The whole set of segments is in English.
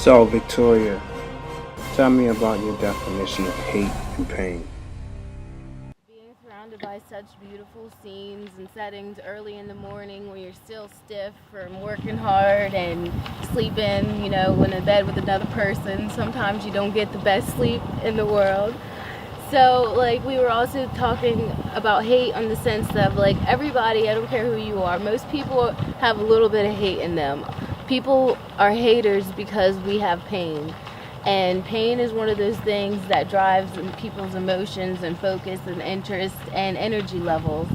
So, Victoria, tell me about your definition of hate and pain. Being surrounded by such beautiful scenes and settings early in the morning when you're still stiff from working hard and sleeping, in a bed with another person. Sometimes you don't get the best sleep in the world. So, we were also talking about hate on the sense of, everybody, I don't care who you are, most people have a little bit of hate in them. People are haters because we have pain. And pain is one of those things that drives people's emotions and focus and interest and energy levels.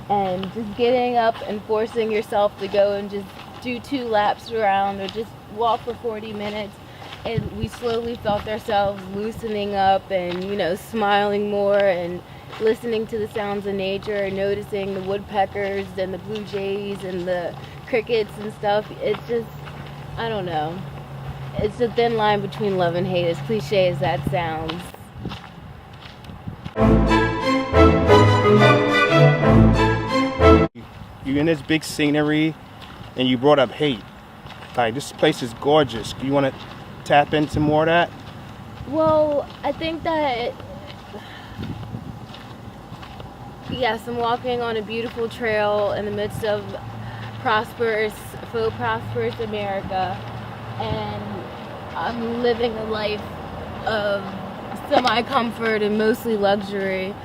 And just getting up and forcing yourself to go and just do 2 laps around or just walk for 40 minutes, and we slowly felt ourselves loosening up and, smiling more and listening to the sounds of nature and noticing the woodpeckers and the blue jays and the crickets and stuff. It's just, I don't know. It's a thin line between love and hate, as cliche as that sounds. You're in this big scenery and you brought up hate. Like, this place is gorgeous. Do you want to tap into more of that? Well, I think that, yes, I'm walking on a beautiful trail in the midst of faux prosperous America, and I'm living a life of semi-comfort and mostly luxury,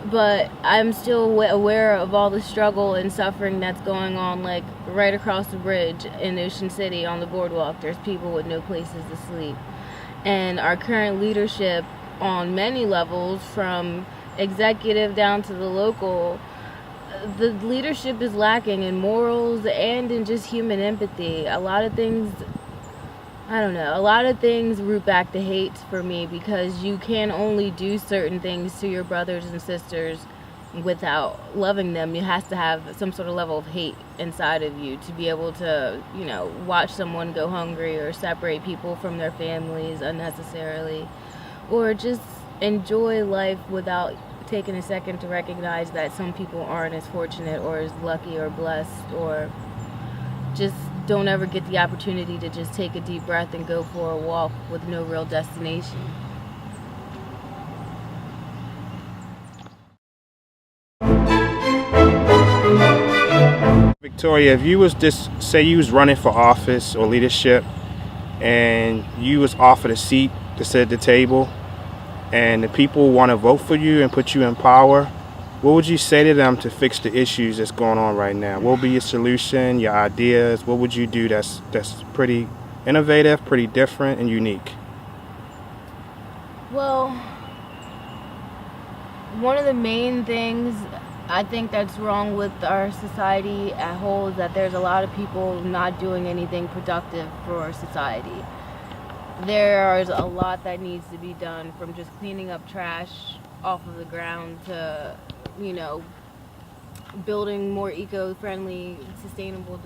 but I'm still aware of all the struggle and suffering that's going on, right across the bridge in Ocean City on the boardwalk. There's people with no places to sleep. And our current leadership on many levels, from executive down to the local, the leadership is lacking in morals and in just human empathy. A lot of things root back to hate for me, because you can only do certain things to your brothers and sisters without loving them. You have to have some sort of level of hate inside of you to be able to, watch someone go hungry or separate people from their families unnecessarily, or just enjoy life without taking a second to recognize that some people aren't as fortunate or as lucky or blessed, or just don't ever get the opportunity to just take a deep breath and go for a walk with no real destination. Victoria, if you was just, say you was running for office or leadership and you was offered a seat to sit at the table and the people want to vote for you and put you in power, what would you say to them to fix the issues that's going on right now? What would be your solution, your ideas? What would you do that's pretty innovative, pretty different, and unique? Well, one of the main things I think that's wrong with our society at whole is that there's a lot of people not doing anything productive for society. There's a lot that needs to be done, from just cleaning up trash off of the ground to, building more eco-friendly, sustainable,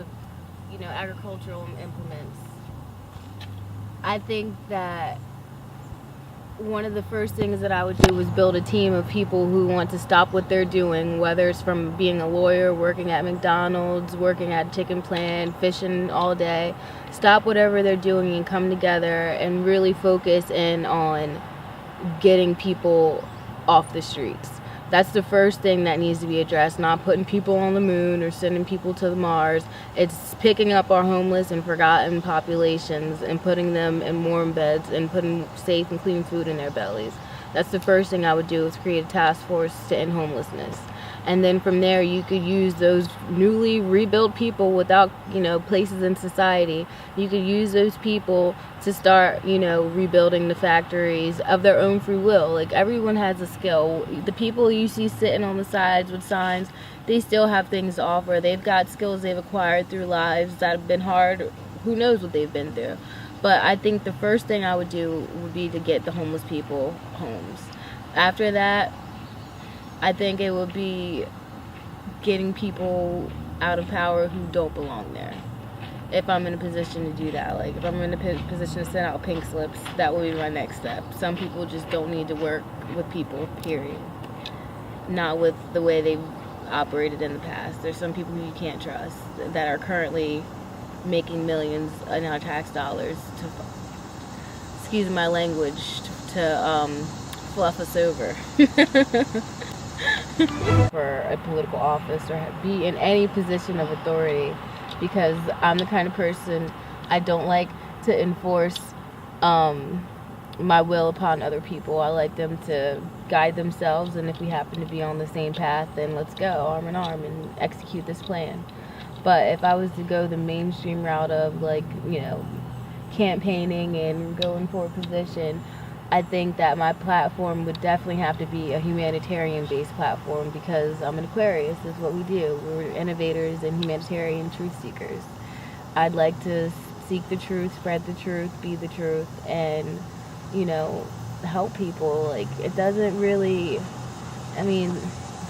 agricultural implements. I think that one of the first things that I would do was build a team of people who want to stop what they're doing, whether it's from being a lawyer, working at McDonald's, working at a chicken plant, fishing all day. Stop whatever they're doing and come together and really focus in on getting people off the streets. That's the first thing that needs to be addressed, not putting people on the moon or sending people to Mars. It's picking up our homeless and forgotten populations and putting them in warm beds and putting safe and clean food in their bellies. That's the first thing I would do, is create a task force to end homelessness. And then from there, you could use those newly rebuilt people without, places in society. You could use those people to start, rebuilding the factories of their own free will. Everyone has a skill. The people you see sitting on the sides with signs, they still have things to offer. They've got skills they've acquired through lives that have been hard. Who knows what they've been through. But I think the first thing I would do would be to get the homeless people homes. After that, I think it would be getting people out of power who don't belong there. If I'm in a position to do that, if I'm in a position to send out pink slips, that would be my next step. Some people just don't need to work with people, period. Not with the way they've operated in the past. There's some people who you can't trust that are currently making millions in our tax dollars excuse my language, to fluff us over. For a political office or be in any position of authority, because I'm the kind of person, I don't like to enforce my will upon other people. I like them to guide themselves, and if we happen to be on the same path, then let's go arm in arm and execute this plan. But if I was to go the mainstream route of, like, you know, campaigning and going for a position, I think that my platform would definitely have to be a humanitarian-based platform, because I'm an Aquarius. This is what we do. We're innovators and humanitarian truth seekers. I'd like to seek the truth, spread the truth, be the truth, and, you know, help people. Like, it doesn't really, I mean,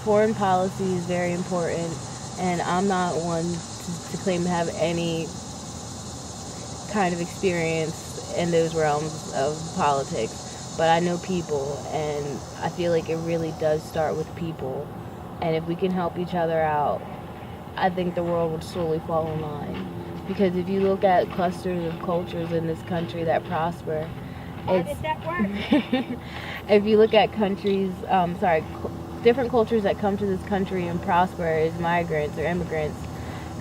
foreign policy is very important, and I'm not one to claim to have any kind of experience in those realms of politics. But I know people, and I feel like it really does start with people. And if we can help each other out, I think the world would slowly fall in line. Because if you look at clusters of cultures in this country that prosper, it's, if you look at countries, different cultures that come to this country and prosper as migrants or immigrants,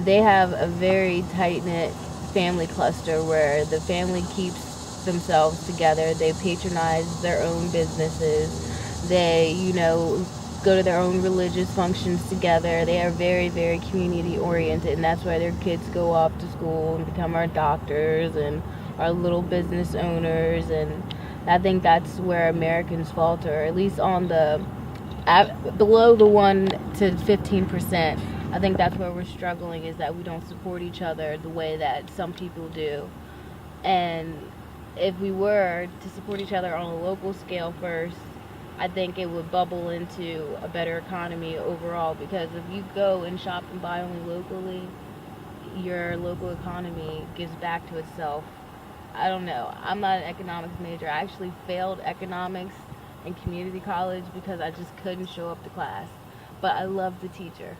they have a very tight-knit family cluster where the family keeps themselves together. They patronize their own businesses. They, you know, go to their own religious functions together. They are very, very community oriented, and that's why their kids go off to school and become our doctors and our little business owners. And I think that's where Americans falter, at least on the below the 1 to 15%. I think that's where we're struggling, is that we don't support each other the way that some people do. And if we were to support each other on a local scale first, I think it would bubble into a better economy overall, because if you go and shop and buy only locally, your local economy gives back to itself. I don't know. I'm not an economics major. I actually failed economics in community college because I just couldn't show up to class. But I loved the teacher.